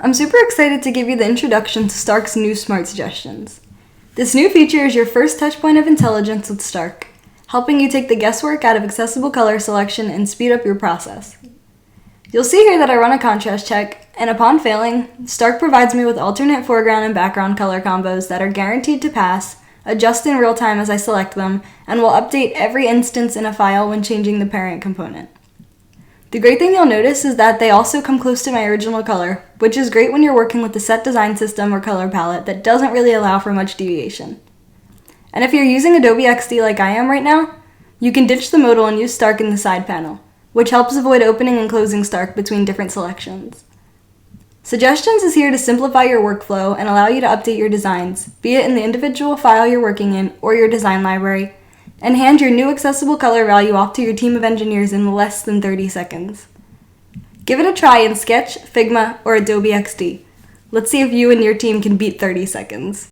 I'm super excited to give you the introduction to Stark's new Smart Suggestions. This new feature is your first touchpoint of intelligence with Stark, helping you take the guesswork out of accessible color selection and speed up your process. You'll see here that I run a contrast check, and upon failing, Stark provides me with alternate foreground and background color combos that are guaranteed to pass, adjust in real time as I select them, and will update every instance in a file when changing the parent component. The great thing you'll notice is that they also come close to my original color, which is great when you're working with a set design system or color palette that doesn't really allow for much deviation. And if you're using Adobe XD like I am right now, you can ditch the modal and use Stark in the side panel, which helps avoid opening and closing Stark between different selections. Suggestions is here to simplify your workflow and allow you to update your designs, be it in the individual file you're working in or your design library, and hand your new accessible color value off to your team of engineers in less than 30 seconds. Give it a try in Sketch, Figma, or Adobe XD. Let's see if you and your team can beat 30 seconds.